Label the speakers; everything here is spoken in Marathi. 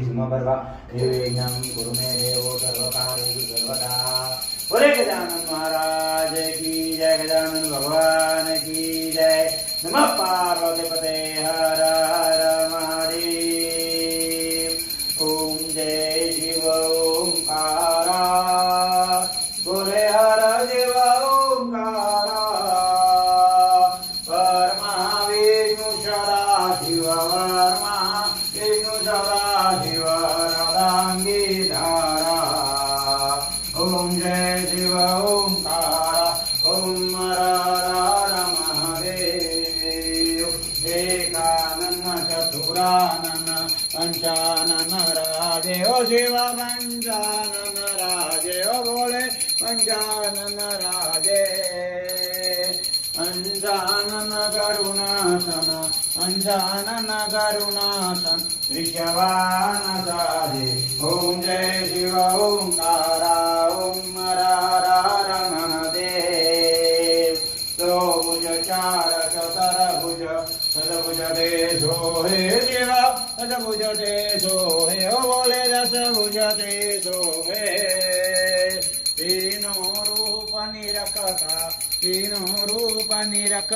Speaker 1: सिंहपर्वा देवेज्ञं कुरु मे देवो सर्वकारेषु सर्वदा। बोले गजानन महाराज की जय, गजानन भगवान की जय। नमः पार्वतीपते हर हर महादेव। ओम जय शिव ओंकारा, बोले हर शिव ओंकारा। वर्मा विष्णु सदा शिव, वर्मा विष्णु सदा शिव रदांगी धारा। ओम जय शिव ओंकारा, ओम हर हर महादेव। एकानन चतुरानन पंचानन राजे, ओ शिव पंचानन राजे, ओ बोले पंचानन राजे। पंचानन करुणासन, पंचानन करुणासन ऋषवान साधे। ओम जय शिव ओंकारा, ओम हर हर महादेव। तो भुज चार चतुर्भुज सदभुज देशो हे शिव, दशभुज देशो हे, ओ बोले दशभुज देशो हे। तीनों रूप निरखता, तीनों रूप निरख